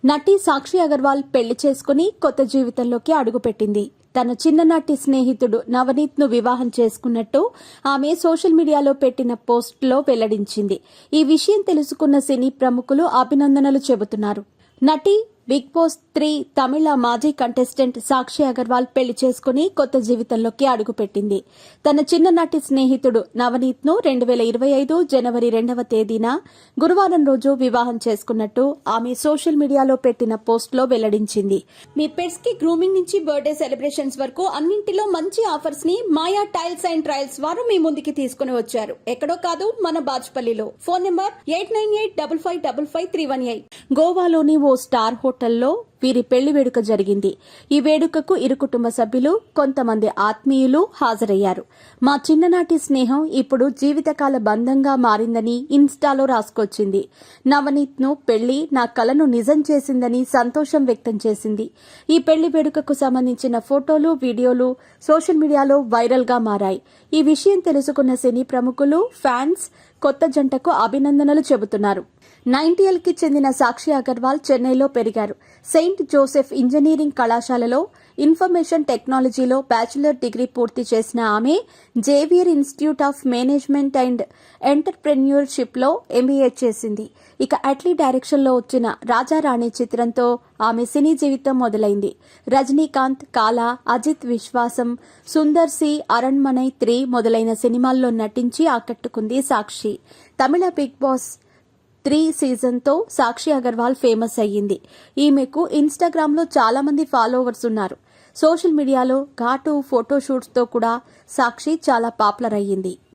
నటి సాక్షి అగర్వాల్ పెళ్లి చేసుకుని కొత్త జీవితంలోకి అడుగుపెట్టింది. తన చిన్ననాటి స్నేహితుడు నవనీత్ ను వివాహం చేసుకున్నట్టు ఆమె సోషల్ మీడియాలో పెట్టిన పోస్టులో వెల్లడించింది. ఈ విషయం తెలుసుకున్న సినీ ప్రముఖులు అభినందనలు చెబుతున్నారు. నటి బిగ్ బాస్ 3 తమిళ మాజీ కంటెస్టెంట్ సాక్షి అగర్వాల్ పెళ్లి చేసుకుని కొత్త జీవితంలోకి అడుగుపెట్టింది. తన చిన్ననాటి స్నేహితుడు నవనీత్ ను 2025 జనవరి 2వ తేదీన గురువారం రోజు వివాహం చేసుకున్నట్టు ఆమె సోషల్ మీడియాలో పెట్టిన పోస్టులో వెల్లడించింది. మీ పెట్స్ కి గ్రూమింగ్ నుంచి బర్త్డే సెలబ్రేషన్స్ వరకు అన్నింటిలో మంచి ఆఫర్స్ ని మాయా టైల్స్ అండ్ ట్రయల్స్ వారు మీ ముందుకి తీసుకుని వచ్చారు. ఎక్కడో కాదు, మన బాజ్పల్లిలో. Phone number 8985555318. గోవాలోని ఓ స్టార్ హోటల్లో వీరి పెళ్లి వేడుక జరిగింది. ఈ వేడుకకు ఇరు కుటుంబ సభ్యులు, కొంతమంది ఆత్మీయులు హాజరయ్యారు. మా చిన్ననాటి స్నేహం ఇప్పుడు జీవితకాల బంధంగా మారిందని ఇన్స్టాలో రాసుకొచ్చింది. నవనీత్ ను పెళ్లి నా కలను నిజం చేసిందని సంతోషం వ్యక్తం చేసింది. ఈ పెళ్లి వేడుకకు సంబంధించిన ఫోటోలు, వీడియోలు సోషల్ మీడియాలో వైరల్ గా మారాయి. ఈ విషయం తెలుసుకున్న సినీ ప్రముఖులు, ఫ్యాన్స్ కొత్త జంటకు అభినందనలు చెబుతున్నారు. 90ల్ కి చెందిన సాక్షి అగర్వాల్ చెన్నైలో పెరిగారు. సెయింట్ జోసెఫ్ ఇంజనీరింగ్ కళాశాలలో ఇన్ఫర్మేషన్ టెక్నాలజీలో బ్యాచిలర్ డిగ్రీ పూర్తి చేసిన ఆమె Xavier institute of management and entrepreneurship లో ఎంబీఏ చేసింది. ఇక అట్లీ డైరెక్షన్ లో వచ్చిన రాజారాణి చిత్రంతో ఆమె సినీ జీవితం మొదలైంది. రజనీకాంత్, కాలా, అజిత్ విశ్వాసం, సుందర్ సి, అరణ్మనై 3 మొదలైన సినిమాల్లో నటించి ఆకట్టుకుంది సాక్షి. తమిళ బిగ్ బాస్ 3 సీజన్తో సాక్షి అగర్వాల్ ఫేమస్ అయ్యింది. ఈమెకు ఇన్స్టాగ్రామ్లో చాలా మంది ఫాలోవర్స్ ఉన్నారు. సోషల్ మీడియాలో ఘాటు ఫోటోషూట్స్తో కూడా సాక్షి చాలా పాపులర్ అయ్యింది.